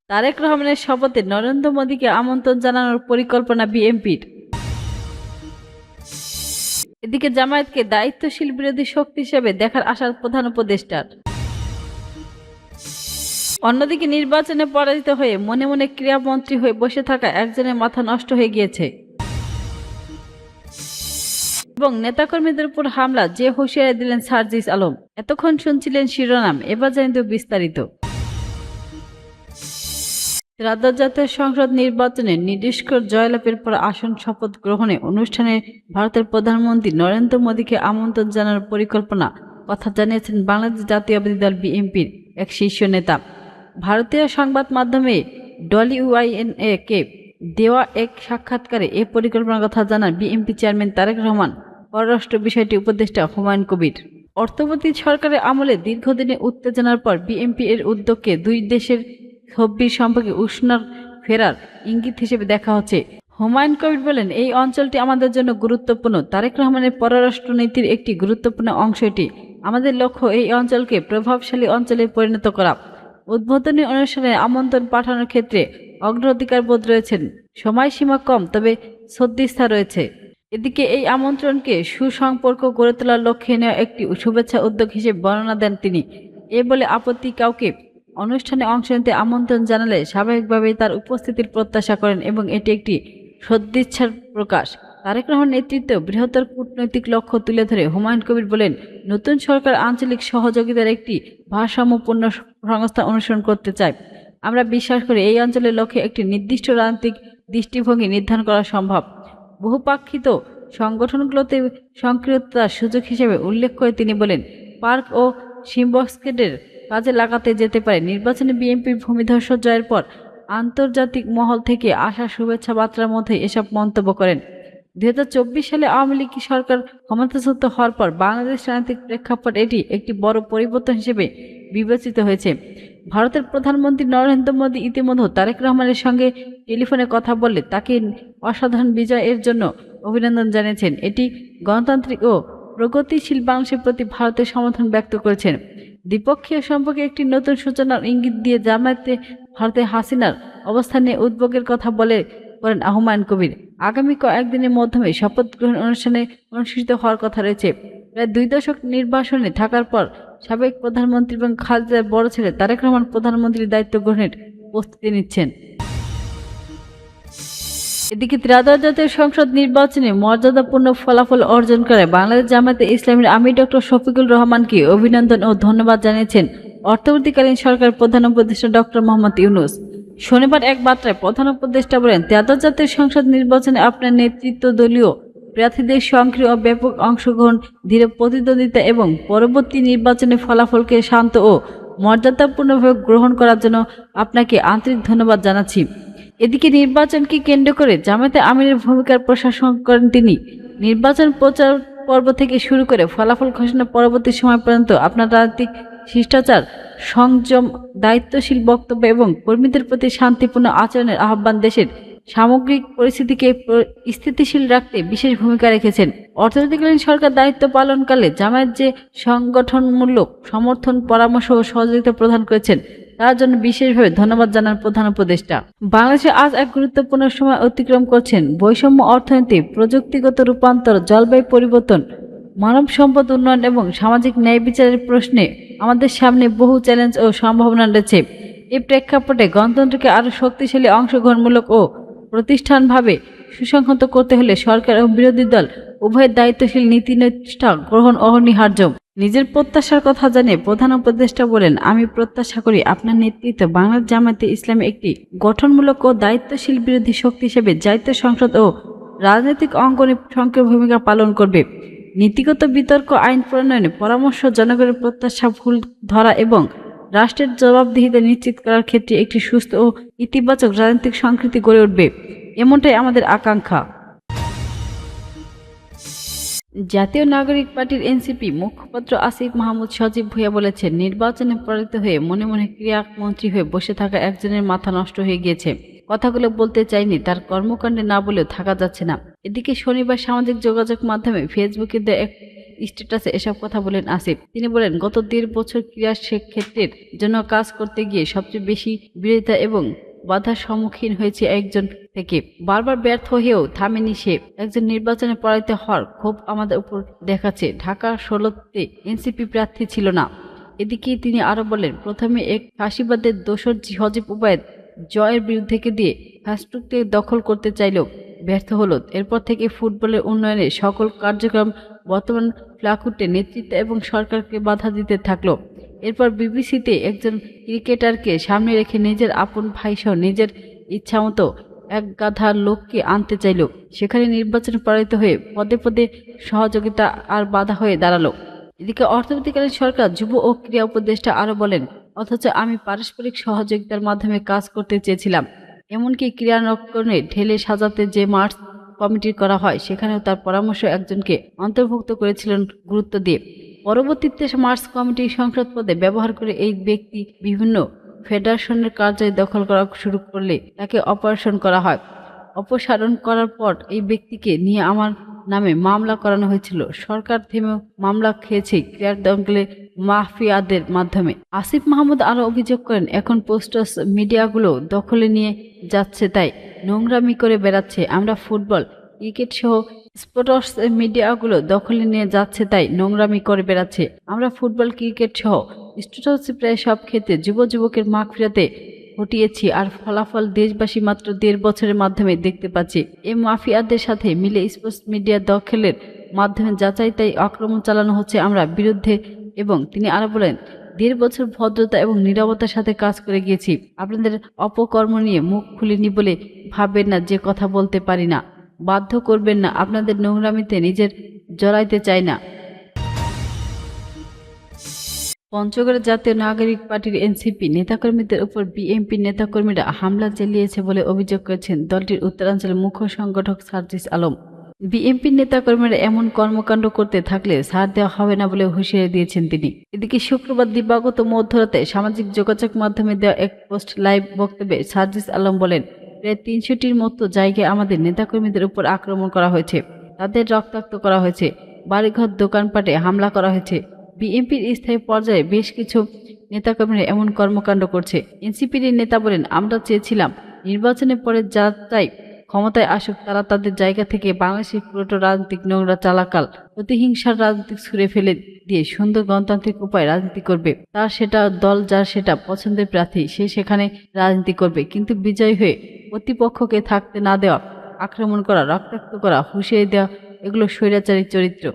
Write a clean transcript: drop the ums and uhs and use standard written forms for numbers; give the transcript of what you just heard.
তারেক রহমানের শপথে নরেন্দ্র মোদীকে আমন্ত্রণ জানানোর পরিকল্পনা বিএনপির। এদিকে জামায়াতকে দায়িত্বশীল বিরোধী শক্তি হিসেবে দেখার আশা প্রধান উপদেষ্টার। অন্যদিকে নির্বাচনে পরাজিত হয়ে মনে মনে ক্রীড়ামন্ত্রী হয়ে বসে থাকা একজনের মাথা নষ্ট হয়ে গিয়েছে এবং নেতাকর্মীদের উপর হামলা যে হুঁশিয়ারি দিলেন সার্জিস আলম। এতক্ষণ শুনছিলেন শিরোনাম, এবার জানিয়ে বিস্তারিত। ত্রয়োদশ জাতীয় সংসদ নির্বাচনে নির্দিষ্ট জয়লাভের পর আসন শপথ গ্রহণে অনুষ্ঠানে ভারতের প্রধানমন্ত্রী নরেন্দ্র মোদীকে আমন্ত্রণ জানানোর পরিকল্পনা কথা জানিয়েছেন বাংলাদেশ জাতীয়তাবাদী দল বিএনপির এক শীর্ষ নেতা। ভারতীয় সংবাদ মাধ্যমে WINA কে দেওয়া এক সাক্ষাৎকারে এ পরিকল্পনার কথা জানান বিএনপি চেয়ারম্যান তারেক রহমান, পররাষ্ট্র বিষয়টি উপদেষ্টা হুমায়ুন কবির। অর্থমন্ত্রী সরকারের আমলে দীর্ঘদিনের উত্তেজনার পর বিএনপি এর উদ্যোগকে দুই দেশের গভীর সম্পর্কে উষ্ণ ফেরার ইঙ্গিত হিসেবে দেখা হচ্ছে। হুমায়ুন কবির বলেন, এই অঞ্চলটি আমাদের জন্য গুরুত্বপূর্ণ। তারেক রহমানের পররাষ্ট্র নীতির একটি গুরুত্বপূর্ণ অংশ এটি। আমাদের লক্ষ্য এই অঞ্চলকে প্রভাবশালী অঞ্চলে পরিণত করা। উদ্বোধনী অনুষ্ঠানে আমন্ত্রণ পাঠানোর ক্ষেত্রে অগ্রাধিকার বোধ রয়েছেন। সময়সীমা কম, তবে সদিচ্ছা রয়েছে। এদিকে এই আমন্ত্রণকে সুসম্পর্ক গড়ে তোলার লক্ষ্যে নেওয়া একটি শুভেচ্ছা উদ্যোগ হিসেবে বর্ণনা দেন তিনি। এ বলে আপত্তি কাউকে অনুষ্ঠানে অংশ নিতে আমন্ত্রণ জানালে স্বাভাবিকভাবেই তার উপস্থিতির প্রত্যাশা করেন এবং এটি একটি সদিচ্ছার প্রকাশ। তারেক রহমান নেতৃত্বে বৃহত্তর কূটনৈতিক লক্ষ্য তুলে ধরে হুমায়ুন কবির বলেন, নতুন সরকার আঞ্চলিক সহযোগিতার একটি ভারসাম্যপূর্ণ সংস্থা অনুসরণ করতে চায়। আমরা বিশ্বাস করি এই অঞ্চলের লক্ষ্যে একটি নির্দিষ্ট রাজনৈতিক দৃষ্টিভঙ্গি নির্ধারণ করা সম্ভব। বহুপাক্ষিত সংগঠনগুলোতে সক্রিয়তার সুযোগ হিসেবে উল্লেখ করে তিনি বলেন, পার্ক ও সিম্বস্কেটের কাজে লাগাতে যেতে পারে। নির্বাচনে বিএনপির ভূমিধস জয়ের পর আন্তর্জাতিক মহল থেকে আসা শুভেচ্ছা বার্তার মধ্যে এসব মন্তব্য করেন। 2024 সালে আওয়ামী লীগ সরকার ক্ষমতাচ্যুত হওয়ার পর বাংলাদেশ রাজনৈতিক প্রেক্ষাপট এটি একটি বড় পরিবর্তন হিসেবে বিবেচিত হয়েছে। ভারতের প্রধানমন্ত্রী নরেন্দ্র মোদী ইতিমধ্যে তারেক রহমানের সঙ্গে টেলিফোনে কথা বললে তাকে অসাধারণ বিজয়ের জন্য অভিনন্দন জানিয়েছেন। এটি গণতান্ত্রিক ও প্রগতিশীল বাংলাদেশের প্রতি ভারতের সমর্থন ব্যক্ত করেছেন। দ্বিপক্ষীয় সম্পর্কে একটি নতুন সূচনার ইঙ্গিত দিয়ে জামায়াতে ভারতে হাসিনার অবস্থান নিয়ে উদ্বেগের কথা বলেন হুমায়ুন কবির। আগামী কয়েকদিনের মাধ্যমে শপথ গ্রহণ অনুষ্ঠানে অনুষ্ঠিত হওয়ার কথা রয়েছে। প্রায় 2 দশক নির্বাসনে থাকার পর সাবেক প্রধানমন্ত্রী এবং খালেদার বড় ছেলে তারেক রহমান প্রধানমন্ত্রীর দায়িত্ব গ্রহণের প্রস্তুতি নিচ্ছেন। এদিকে ত্রয়োদশ জাতীয় সংসদ নির্বাচনে মর্যাদাপূর্ণ ফলাফল অর্জন করে বাংলাদেশ জামায়াতে ইসলামীর আমির ডক্টর শফিকুর রহমানকে অভিনন্দন ও ধন্যবাদ জানিয়েছেন অন্তর্বর্তীকালীন সরকার প্রধান উপদেষ্টা ডক্টর মোহাম্মদ ইউনূস। শনিবার এক বার্তায় প্রধান উপদেষ্টা বলেন, ত্রয়োদশ জাতীয় সংসদ নির্বাচনে আপনার নেতৃত্ব দলীয় প্রার্থীদের সক্রিয় ও ব্যাপক অংশগ্রহণ, ধীরে প্রতিদ্বন্দ্বিতা এবং পরবর্তী নির্বাচনের ফলাফলকে শান্ত ও মর্যাদাপূর্ণভাবে গ্রহণ করার জন্য আপনাকে আন্তরিক ধন্যবাদ জানাচ্ছি। এদিকে নির্বাচনকে কেন্দ্র করে জামায়াতে আমিরের ভূমিকার প্রশংসা করেন তিনি। নির্বাচন প্রচার পর্ব থেকে শুরু করে ফলাফল ঘোষণা পরবর্তী সময় পর্যন্ত আপনার রাজনৈতিক শিষ্টাচার, সংযম, দায়িত্বশীল বক্তব্য এবং কর্মীদের প্রতি শান্তিপূর্ণ আচরণের আহ্বান দেশের সামগ্রিক পরিস্থিতিকে স্থিতিশীল রাখতে বিশেষ ভূমিকা রেখেছেন। অন্তর্বর্তীকালীন সরকার দায়িত্ব পালনকালে জামায়াত যে সংগঠনমূলক সমর্থন, পরামর্শ ও সহযোগিতা প্রদান করেছেন তার জন্য বিশেষভাবে ধন্যবাদ জানান প্রধান উপদেষ্টা। বাংলাদেশে আজ এক গুরুত্বপূর্ণ সময় অতিক্রম করছেন। বৈষম্য, অর্থনীতি, প্রযুক্তিগত রূপান্তর, জলবায়ু পরিবর্তন, মানব সম্পদ উন্নয়ন এবং সামাজিক ন্যায় বিচারের প্রশ্নে আমাদের সামনে বহু চ্যালেঞ্জ ও সম্ভাবনা রয়েছে। এই প্রেক্ষাপটে গণতন্ত্রকে আরও শক্তিশালী, অংশগ্রহণমূলক ও প্রতিষ্ঠানভাবে সুসংহত করতে হলে সরকার ও বিরোধী দল উভয়ের দায়িত্বশীল নীতিনিষ্ঠা গ্রহণ অনিবার্য। নিজের প্রত্যাশার কথা জানিয়ে প্রধান উপদেষ্টা বলেন, আমি প্রত্যাশা করি আপনার নেতৃত্বে বাংলাদেশ জামায়াতে ইসলামী একটি গঠনমূলক ও দায়িত্বশীল বিরোধী শক্তি হিসেবে জাতীয় সংসদ ও রাজনৈতিক অঙ্গনে সক্রিয় ভূমিকা পালন করবে। নীতিগত বিতর্ক, আইন প্রণয়নে পরামর্শ, জনগণের প্রত্যাশা ভুল ধরা এবং রাষ্ট্রের জবাবদিহিতা নিশ্চিত করার ক্ষেত্রে একটি সুস্থ ও ইতিবাচক রাজনৈতিক সংস্কৃতি গড়ে উঠবে, এমনটাই আমাদের আকাঙ্ক্ষা। জাতীয় নাগরিক পার্টির এনসিপি মুখপাত্র আসিফ মাহমুদ সজীব ভূঁইয়া বলেছেন, নির্বাচনে পরাজিত হয়ে মনে মনে ক্রীড়ামন্ত্রী হয়ে বসে থাকা একজনের মাথা নষ্ট হয়ে গিয়েছে। কথাগুলো বলতে চাইনি, তার কর্মকাণ্ডে না বলেও থাকা যাচ্ছে না। এদিকে শনিবার সামাজিক যোগাযোগ মাধ্যমে ফেসবুকে এক স্ট্যাটাসে এসব কথা বলেন আসিফ। তিনি বলেন, গত 1.5 বছর ক্রীড়া ক্ষেত্রের জন্য কাজ করতে গিয়ে সবচেয়ে বেশি বিরোধিতা এবং বাধার সম্মুখীন হয়েছে একজন থেকে। বারবার ব্যর্থ হয়েও থামেনি সে। একজন নির্বাচনে পরাজিত হওয়ার ক্ষোভ আমাদের উপর দেখাচ্ছে। ঢাকা 16তে এনসিপি প্রার্থী ছিল না। এদিকে তিনি আরো বলেন, প্রথমে এক ফাঁসিবাদের দোসর সজীব ওবায়েদ জয়ের বিরুদ্ধে দিয়ে ফেসবুককে দখল করতে চাইলেও ব্যর্থ হলো। এরপর থেকে ফুটবলের উন্নয়নে সকল কার্যক্রম বর্তমান ফ্লাকুটে নেতৃত্ব এবং সরকারকে বাধা দিতে থাকলো। এরপর বিবিসিতে একজন ক্রিকেটারকে সামনে রেখে নিজের আপন ভাইসহ নিজের ইচ্ছামতো এক গাধা লোককে আনতে চাইল। সেখানে নির্বাচনে পরাজিত হয়ে পদে পদে সহযোগিতা আর বাধা হয়ে দাঁড়ালো। এদিকে অর্থনীতিকালীন সরকার যুব ও ক্রীড়া উপদেষ্টা আরও বলেন, অথচ আমি পারস্পরিক সহযোগিতার মাধ্যমে কাজ করতে চেয়েছিলাম। এমনকি ক্রীড়াঙ্গনে ঢেলে সাজাতে যে মার্চ কমিটি করা হয় সেখানেও তার পরামর্শ একজনকে অন্তর্ভুক্ত করেছিলেন গুরুত্ব দিয়ে। পরবর্তীতে মার্চ কমিটি সংসদ পদে ব্যবহার করে এই ব্যক্তি বিভিন্ন ফেডারেশনের কার্যালয় দখল করা শুরু করলে তাকে অপারেশন করা হয়। অপসারণ করার পর এই ব্যক্তিকে নিয়ে আমার নামে মামলা করানো হয়েছিল। সরকার থেমেও মামলা খেয়েছে ক্রীড়া দঙ্গলের মাফিয়াদের মাধ্যমে। আসিফ মাহমুদ আরও অভিযোগ করেন, এখন পোস্টার্স মিডিয়াগুলো দখলে নিয়ে যাচ্ছে, তাই নোংরামি করে বেড়াচ্ছে। আমরা ফুটবল ক্রিকেট সহ স্পোর্টস মিডিয়াগুলো দখলে নিয়ে যাচ্ছে, তাই নোংরামি করে বেড়াচ্ছে। আমরা ফুটবল ক্রিকেট সহ স্পোর্টস প্রায় সব ক্ষেত্রে যুবকের মাঠ ফেরাতে ঘটিয়েছি, আর ফলাফল দেশবাসী মাত্র 1.5 বছরের মাধ্যমে দেখতে পাচ্ছি। এই মাফিয়াদের সাথে মিলে স্পোর্টস মিডিয়া দখলের মাধ্যমে যাচাই তাই আক্রমণ চালানো হচ্ছে আমরা বিরুদ্ধে। এবং তিনি আরো বলেন, 1.5 বছর ভদ্রতা এবং নীরবতার সাথে কাজ করে গিয়েছি। আপনাদের অপকর্ম নিয়ে মুখ খুলিনি বলে ভাববেন না যে কথা বলতে পারি না, বাধ্য করবেন না, আপনাদের নোংরামিতে নিজের জড়াইতে চাই না। পঞ্চগড়ে জাতীয় নাগরিক পার্টির এনসিপি নেতাকর্মীদের উপর বিএনপি নেতাকর্মীরা হামলা চালিয়েছে বলে অভিযোগ করেছেন দলটির উত্তরাঞ্চলের মুখ্য সংগঠক সার্জিস আলম। বিএনপির নেতাকর্মীরা এমন কর্মকাণ্ড করতে থাকলে ছাড় দেওয়া হবে না বলে হুঁশিয়ারি দিয়েছেন তিনি। এদিকে শুক্রবার দিবাগত মধ্যরাতে সামাজিক যোগাযোগ মাধ্যমে দেওয়া এক পোস্ট লাইভ বক্তব্যে সার্জিস আলম বলেন, প্রায় 300টির মতো জায়গায় আমাদের নেতাকর্মীদের উপর আক্রমণ করা হয়েছে, তাদের রক্তাক্ত করা হয়েছে, বাড়িঘর দোকানপাটে হামলা করা হয়েছে। বিএনপির স্থায়ী পর্যায়ে বেশ কিছু নেতাকর্মীরা এমন কর্মকাণ্ড করছে। এনসিপির নেতা বলেন, আমরা চেয়েছিলাম নির্বাচনের পরে যারাই ক্ষমতায় আসুক তারা তাদের জায়গা থেকে বাংলাদেশের পুরোটা রাজনৈতিক নোংরা চালাকাল প্রতিহিংসার রাজনীতি ছুঁড়ে ফেলে দিয়ে সুন্দর গণতান্ত্রিক উপায় রাজনীতি করবে। তার সেটা দল, যার সেটা পছন্দের প্রার্থী, সে সেখানে রাজনীতি করবে। কিন্তু বিজয়ী হয়ে প্রতিপক্ষকে থাকতে না দেওয়া, আক্রমণ করা, রক্তাক্ত করা, হুঁশিয়ারি দেওয়া, এগুলো স্বৈরাচারী চরিত্র।